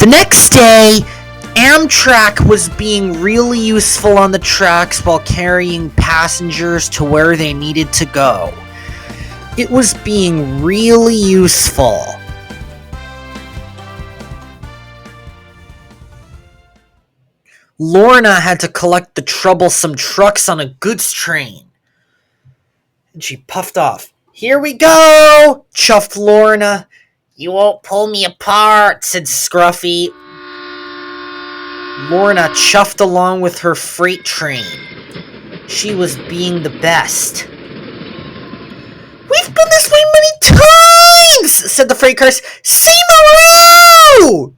The next day, Amtrak was being really useful on the tracks while carrying passengers to where they needed to go. It was being really useful. Lorna had to collect the troublesome trucks on a goods train. And she puffed off. "Here we go!" chuffed Lorna. "You won't pull me apart," said Scruffy. Lorna chuffed along with her freight train. She was being the best. "We've been this way many times," said the freight cars. "See-ma-roo!"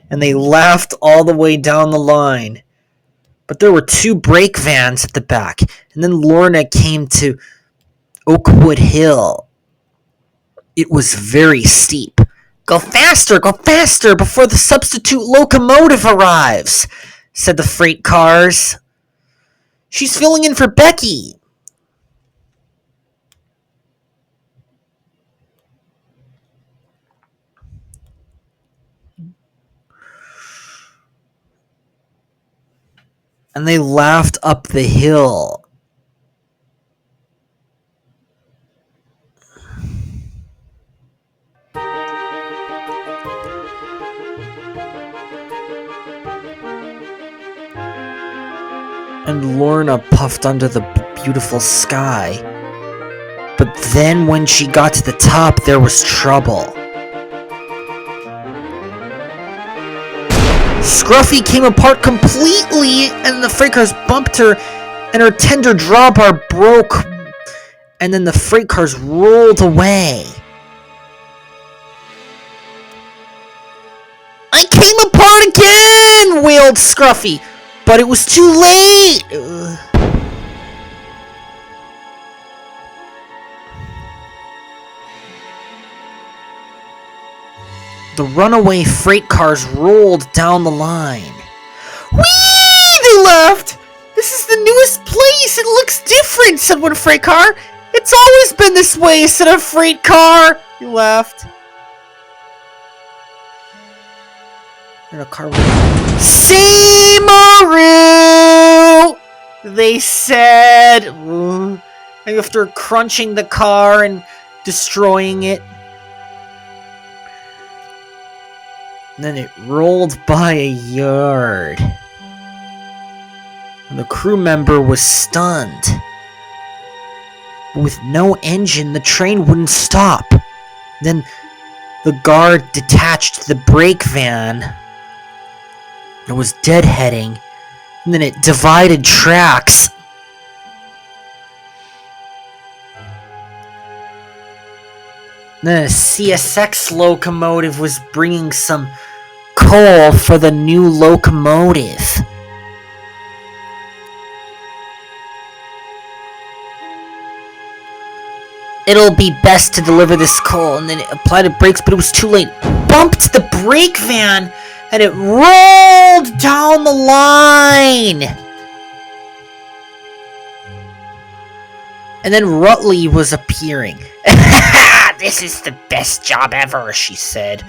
And they laughed all the way down the line. But there were 2 brake vans at the back, and then Lorna came to Oakwood Hill. It was very steep. Go faster, before the substitute locomotive arrives," said the freight cars. "She's filling in for Becky." And they laughed up the hill. And Lorna puffed under the beautiful sky. But then when she got to the top, there was trouble. Scruffy came apart completely, and the freight cars bumped her, and her tender drawbar broke, and then the freight cars rolled away. "I came apart again!" wailed Scruffy, but it was too late! The runaway freight cars rolled down the line. "Whee!" they laughed. "This is the newest place. It looks different," said one freight car. "It's always been this way," said a freight car. He laughed. And a car went, "See-ma-roo!" they said. After crunching the car and destroying it. And then it rolled by a yard. And the crew member was stunned. But with no engine, the train wouldn't stop. Then the guard detached the brake van. It was deadheading. And then it divided tracks. And then a CSX locomotive was bringing some coal for the new locomotive. "It'll be best to deliver this coal," and then it applied the brakes, but it was too late. Bumped the brake van, and it rolled down the line. And then Rutley was appearing. "This is the best job ever," she said.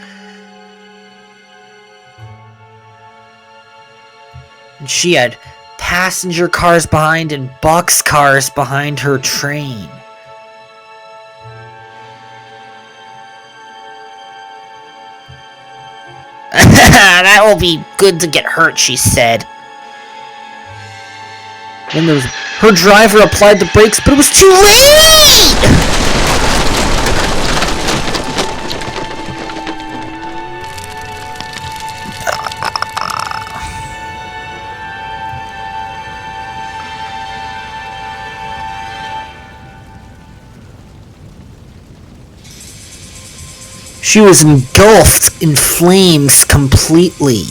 And she had passenger cars behind and box cars behind her train. "That will be good to get hurt," she said. Then her driver applied the brakes, but it was too late! She was engulfed in flames completely.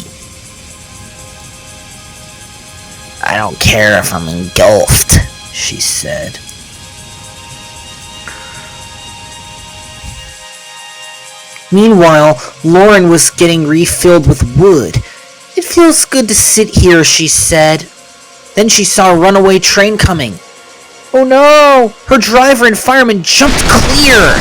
"I don't care if I'm engulfed," she said. Meanwhile, Lauren was getting refilled with wood. "It feels good to sit here," she said. Then she saw a runaway train coming. Oh no! Her driver and fireman jumped clear!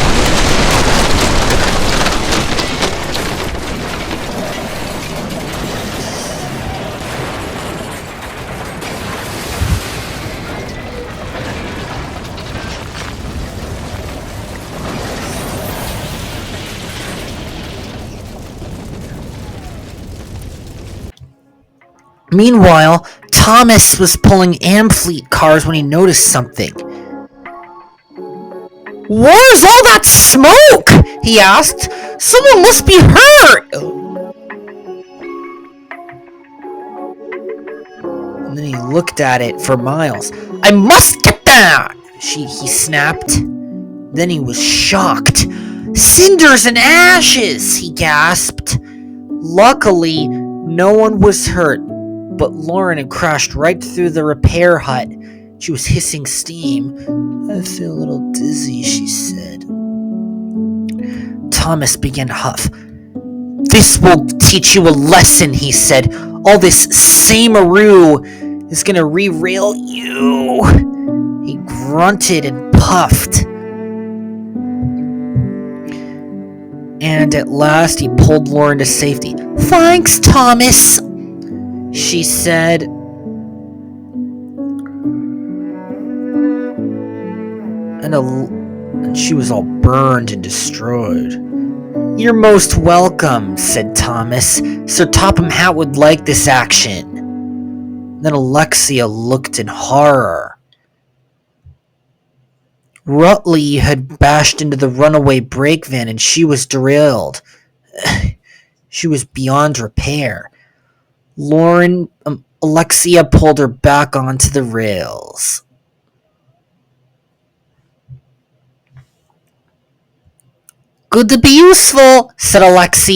Meanwhile, Thomas was pulling Amfleet cars when he noticed something. "Where's all that smoke?" he asked. "Someone must be hurt!" And then he looked at it for miles. "I must get that!" he snapped. Then he was shocked. "Cinders and ashes!" he gasped. Luckily, no one was hurt, but Lauren had crashed right through the repair hut. She was hissing steam. "I feel a little dizzy," she said. Thomas began to huff. "This will teach you a lesson," he said. "All this samaroo is gonna derail you." He grunted and puffed. And at last he pulled Lauren to safety. "Thanks, Thomas," she said. And she was all burned and destroyed. "You're most welcome," said Thomas. "Sir Topham Hatt would like this action." Then Alexia looked in horror. Rutley had bashed into the runaway brake van and she was derailed. She was beyond repair. Alexia pulled her back onto the rails. "Good to be useful," said Alexia.